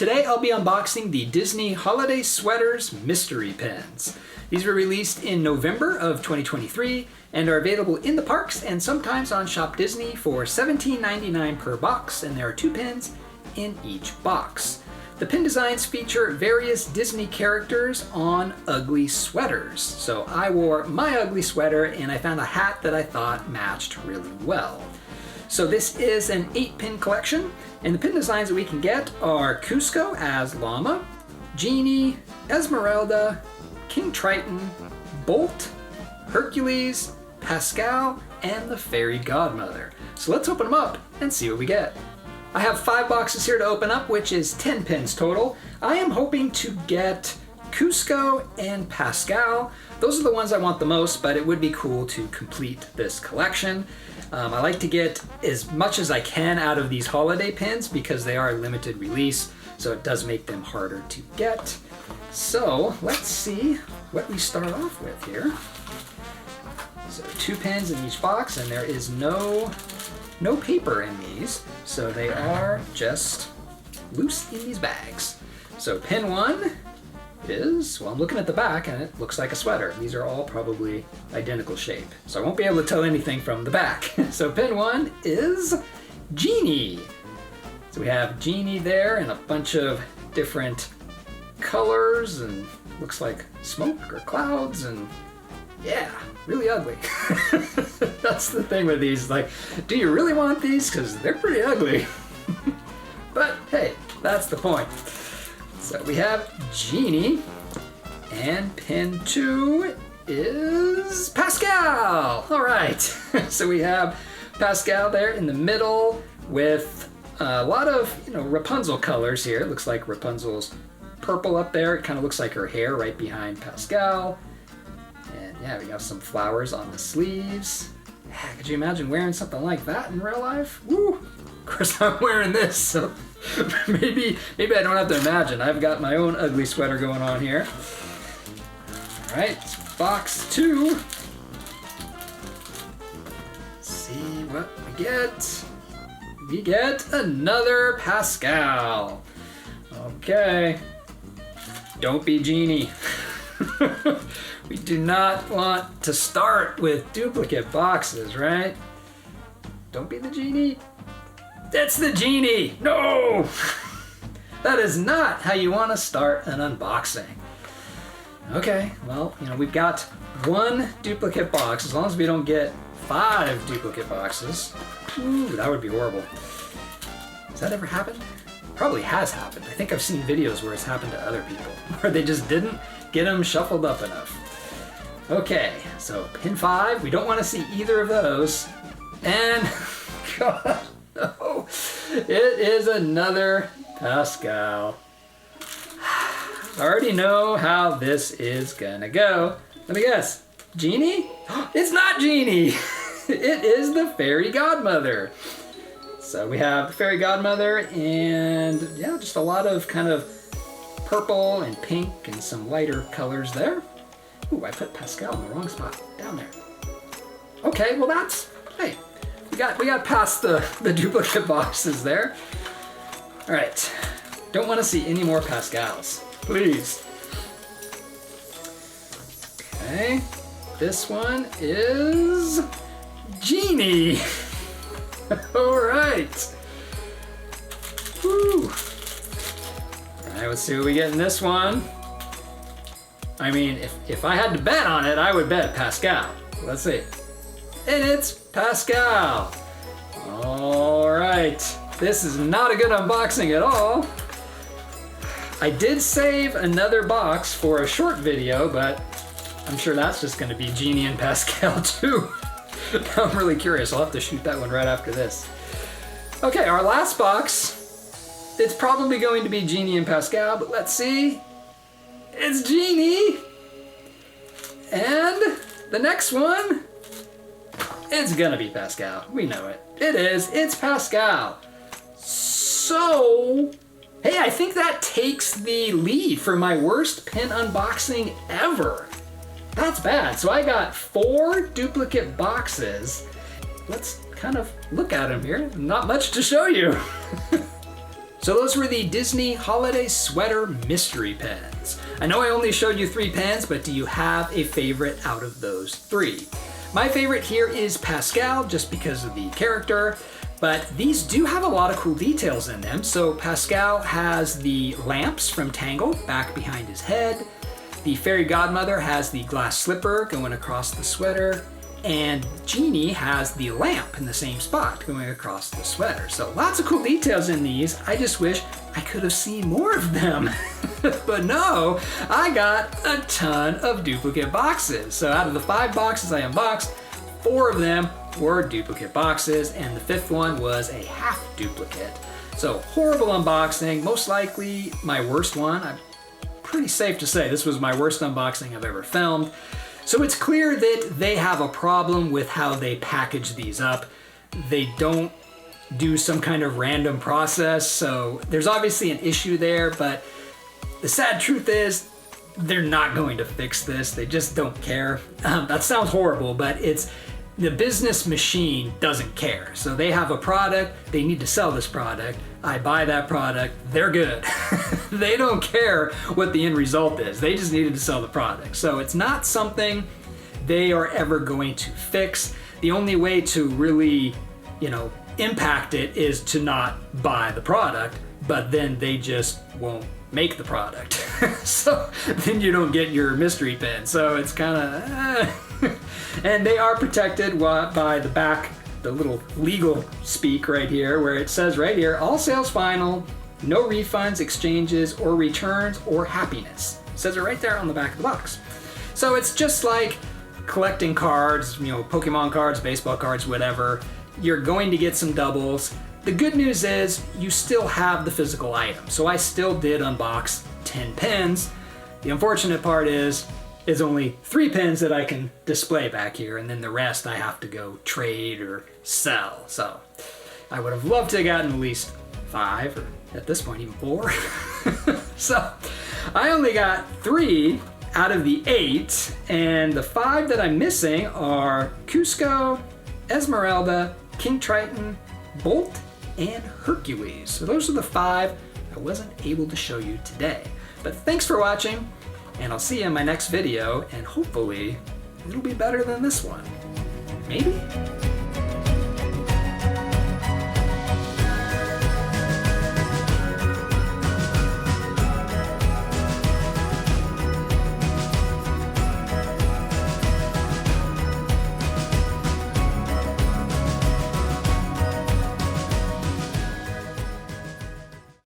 Today I'll be unboxing the Disney Holiday Sweaters Mystery Pins. These were released in November of 2023 and are available in the parks and sometimes on Shop Disney for $17.99 per box, and there are 2 pins in each box. The pin designs feature various Disney characters on ugly sweaters. So I wore my ugly sweater and I found a hat that I thought matched really well. So this is an 8-pin collection, and the pin designs that we can get are Kuzco as Llama, Genie, Esmeralda, King Triton, Bolt, Hercules, Pascal, and the Fairy Godmother. So let's open them up and see what we get. I have 5 boxes here to open up, which is 10 pins total. I am hoping to get Kuzco and Pascal. Those are the ones I want the most, but it would be cool to complete this collection. I like to get as much as I can out of these holiday pins because they are a limited release, so it does make them harder to get. So let's see what we start off with here. So 2 pins in each box, and there is no paper in these, so they are just loose in these bags. So pin 1 is, well, I'm looking at the back and it looks like a sweater. These are all probably identical shape, so I won't be able to tell anything from the back. So pin 1 is Genie. So we have Genie there in a bunch of different colors, and looks like smoke or clouds, and yeah, really ugly. That's the thing with these, like, do you really want these? Because they're pretty ugly. But hey, that's the point. So we have Genie, and pin 2 is Pascal. All right, so we have Pascal there in the middle with a lot of, Rapunzel colors here. It looks like Rapunzel's purple up there. It kind of looks like her hair right behind Pascal. And yeah, we have some flowers on the sleeves. Yeah, could you imagine wearing something like that in real life? Woo! Of course I'm wearing this, so maybe I don't have to imagine. I've got my own ugly sweater going on here. All right, box 2. Let's see what we get. We get another Pascal. Okay. Don't be Genie. We do not want to start with duplicate boxes, right? Don't be the Genie. That's the Genie! No! That is not how you want to start an unboxing. Okay, well, we've got 1 duplicate box. As long as we don't get 5 duplicate boxes. Ooh, that would be horrible. Has that ever happened? Probably has happened. I think I've seen videos where it's happened to other people, where they just didn't get them shuffled up enough. Okay, so pin 5, we don't want to see either of those. And, God, no, it is another Pascal. I already know how this is gonna go. Let me guess, Genie? It's not Genie! It is the Fairy Godmother. So we have the Fairy Godmother, and yeah, just a lot of kind of purple and pink and some lighter colors there. Ooh, I put Pascal in the wrong spot, down there. Okay, well hey, we got past the duplicate boxes there. All right, don't want to see any more Pascals, please. Okay, this one is Genie. All right. Woo. All right, let's see what we get in this one. I mean, if I had to bet on it, I would bet Pascal. Let's see. And it's Pascal. All right. This is not a good unboxing at all. I did save another box for a short video, but I'm sure that's just going to be Genie and Pascal too. I'm really curious. I'll have to shoot that one right after this. Okay, our last box. It's probably going to be Genie and Pascal, but let's see. It's Genie. And the next one, it's gonna be Pascal. We know it. It is. It's Pascal. So, hey, I think that takes the lead for my worst pin unboxing ever. That's bad. So I got 4 duplicate boxes. Let's kind of look at them here. Not much to show you. So those were the Disney Holiday Sweater Mystery Pens. I know I only showed you 3 pens, but do you have a favorite out of those 3? My favorite here is Pascal, just because of the character, but these do have a lot of cool details in them. So Pascal has the lamps from Tangled back behind his head. The fairy godmother has the glass slipper going across the sweater, and Genie has the lamp in the same spot going across the sweater. So lots of cool details in these. I just wish I could have seen more of them. But no, I got a ton of duplicate boxes. So out of the 5 boxes I unboxed, 4 of them were duplicate boxes, and the 5th one was a half duplicate. So horrible unboxing, most likely my worst one. I'm pretty safe to say this was my worst unboxing I've ever filmed. So it's clear that they have a problem with how they package these up. They don't do some kind of random process, so there's obviously an issue there, but the sad truth is they're not going to fix this. They just don't care. That sounds horrible, but it's the business machine doesn't care. So they have a product, they need to sell this product. I buy that product, they're good. They don't care what the end result is. They just needed to sell the product. So it's not something they are ever going to fix. The only way to really, impact it is to not buy the product, but then they just won't make the product. So then you don't get your mystery pen. So it's kind of, and they are protected by the back, the little legal speak right here, where it says right here, all sales final, no refunds, exchanges, or returns, or happiness. It says it right there on the back of the box. So it's just like collecting cards, Pokemon cards, baseball cards, whatever. You're going to get some doubles. The good news is you still have the physical item. So I still did unbox 10 pens. The unfortunate part is only 3 pens that I can display back here, and then the rest I have to go trade or sell. So I would have loved to have gotten at least 5, or at this point even 4. So I only got 3 out of the 8, and the 5 that I'm missing are Cusco, Esmeralda, King Triton, Bolt, and Hercules. So those are the 5 I wasn't able to show you today. But thanks for watching, and I'll see you in my next video, and hopefully it'll be better than this one. Maybe?